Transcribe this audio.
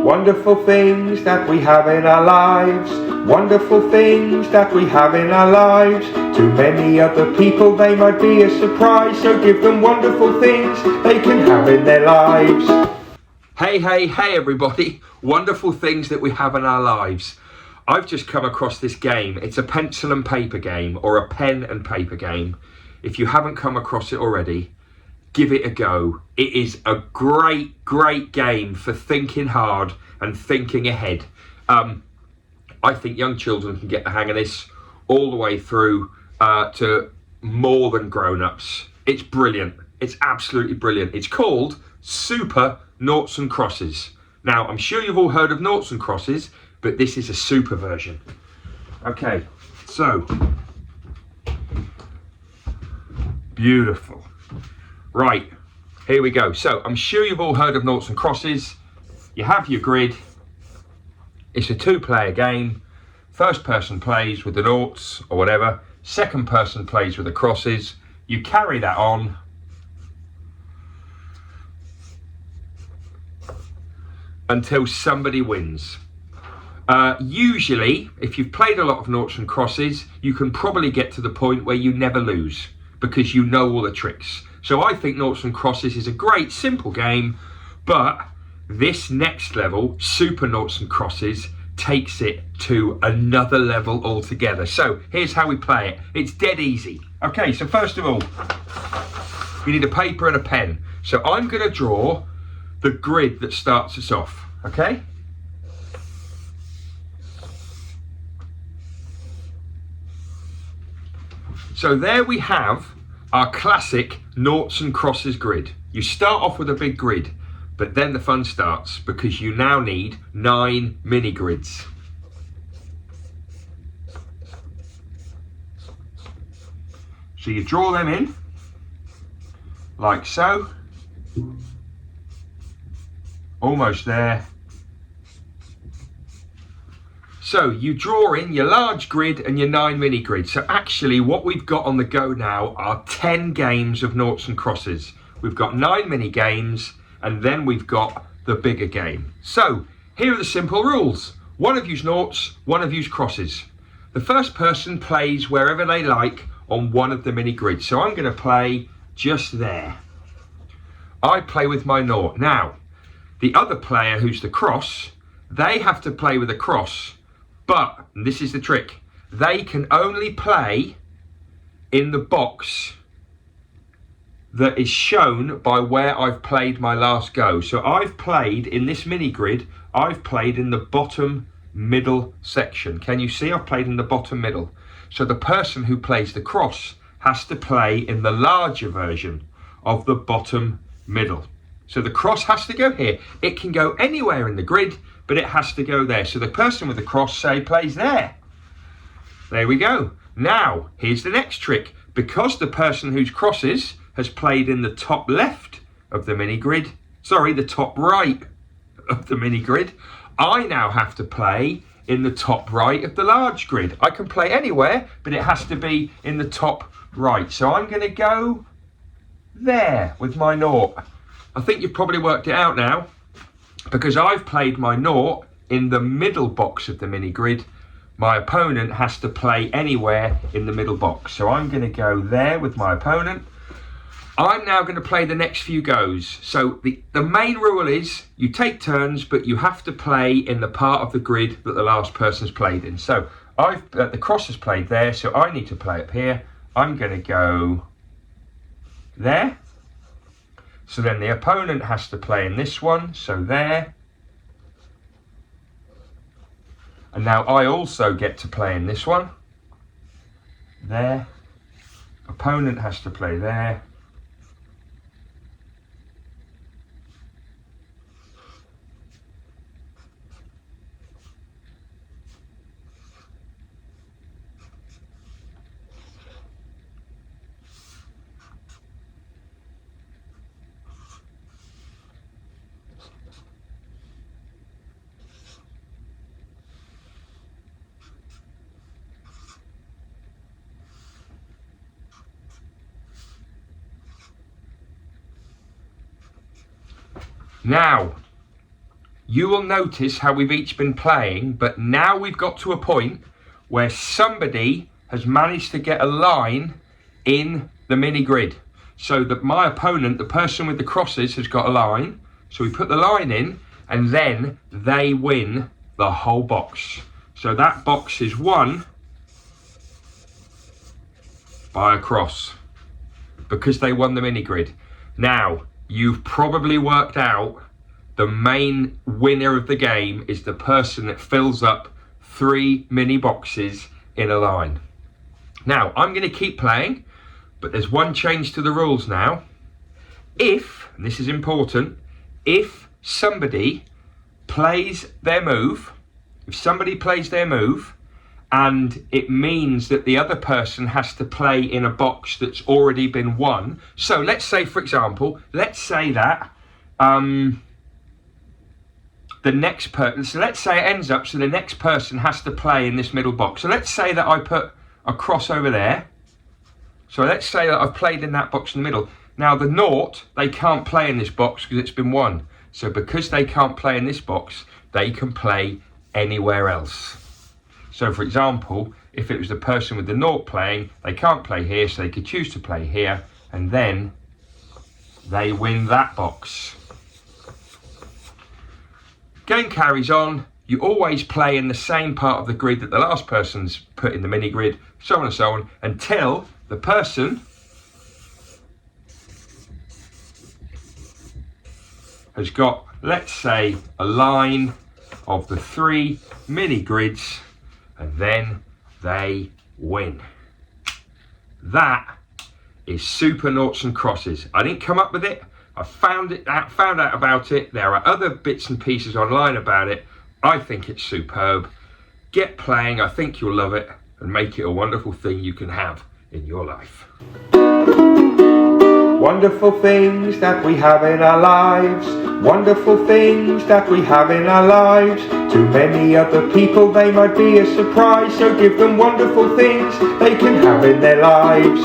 Wonderful things that we have in our lives. Wonderful things that we have in our lives. To many other people they might be a surprise, so give them wonderful things they can have in their lives. Hey everybody, wonderful things that we have in our lives. I've just come across this game. It's a pencil and paper game, or a pen and paper game. If you haven't come across it already, give it a go. It is a great game for thinking hard and thinking ahead. I think young children can get the hang of this all the way through to more than grown-ups. It's brilliant. It's absolutely brilliant. It's called Super Noughts and Crosses. Now, I'm sure you've all heard of Noughts and Crosses, but this is a super version. Okay, so beautiful. Right, here we go. So I'm sure you've all heard of Noughts and Crosses. You have your grid. It's a two-player game. First person plays with the noughts or whatever. Second person plays with the crosses. You carry that on. Until somebody wins. Usually, if you've played a lot of noughts and crosses, you can probably get to the point where you never lose because you know all the tricks. So I think Noughts and Crosses is a great simple game, but this next level, Super Noughts and Crosses, takes it to another level altogether. So here's how we play it. It's dead easy. Okay, so first of all, you need a paper and a pen. So I'm going to draw the grid that starts us off, okay? So there we have our classic Noughts and Crosses grid. You start off with a big grid, but then the fun starts because you now need 9 mini grids. So you draw them in, like so. Almost there. So you draw in your large grid and your 9 mini grids. So actually what we've got on the go now are 10 games of Noughts and Crosses. We've got 9 mini games and then we've got the bigger game. So here are the simple rules. One of you's noughts, one of you's crosses. The first person plays wherever they like on one of the mini grids. So I'm going to play just there. I play with my nought. Now, the other player who's the cross, they have to play with a cross. But, and this is the trick, they can only play in the box that is shown by where I've played my last go. So I've played in this mini grid, I've played in the bottom middle section. Can you see? I've played in the bottom middle. So the person who plays the cross has to play in the larger version of the bottom middle. So the cross has to go here. It can go anywhere in the grid, but it has to go there. So the person with the cross, say, plays there. There we go. Now, here's the next trick. Because the person whose crosses has played in the top left of the mini grid, sorry, the top right of the mini grid, I now have to play in the top right of the large grid. I can play anywhere, but it has to be in the top right. So I'm going to go there with my nought. I think you've probably worked it out now. Because I've played my nought in the middle box of the mini grid, my opponent has to play anywhere in the middle box. So I'm going to go there with my opponent. I'm now going to play the next few goes. So the main rule is you take turns, but you have to play in the part of the grid that the last person's played in. So the cross has played there, so I need to play up here. I'm going to go there. So then the opponent has to play in this one, so there. And now I also get to play in this one. There. Opponent has to play there. Now, you will notice how we've each been playing, but now we've got to a point where somebody has managed to get a line in the mini grid. So that my opponent, the person with the crosses, has got a line. So we put the line in and then they win the whole box. So that box is won by a cross because they won the mini grid. Now, you've probably worked out the main winner of the game is the person that fills up 3 mini boxes in a line. Now, I'm going to keep playing, but there's one change to the rules now. If, and this is important, if somebody plays their move, and it means that the other person has to play in a box that's already been won. So let's say, for example, let's say that the next person, so let's say it ends up so the next person has to play in this middle box. So let's say that I put a cross over there. So let's say that I've played in that box in the middle. Now the Nought, they can't play in this box because it's been won. So because they can't play in this box, they can play anywhere else. So for example, if it was the person with the Nought playing, they can't play here, so they could choose to play here, and then they win that box. Game carries on. You always play in the same part of the grid that the last person's put in the mini grid, so on and so on, until the person has got, let's say, a line of the 3 mini grids, and then they win. That is Super Noughts and Crosses. I didn't come up with it. I found out about it. There are other bits and pieces online about it. I think it's superb. Get playing. I think you'll love it and make it a wonderful thing you can have in your life. Wonderful things that we have in our lives. Wonderful things that we have in our lives. To many other people they might be a surprise. So give them wonderful things they can have in their lives.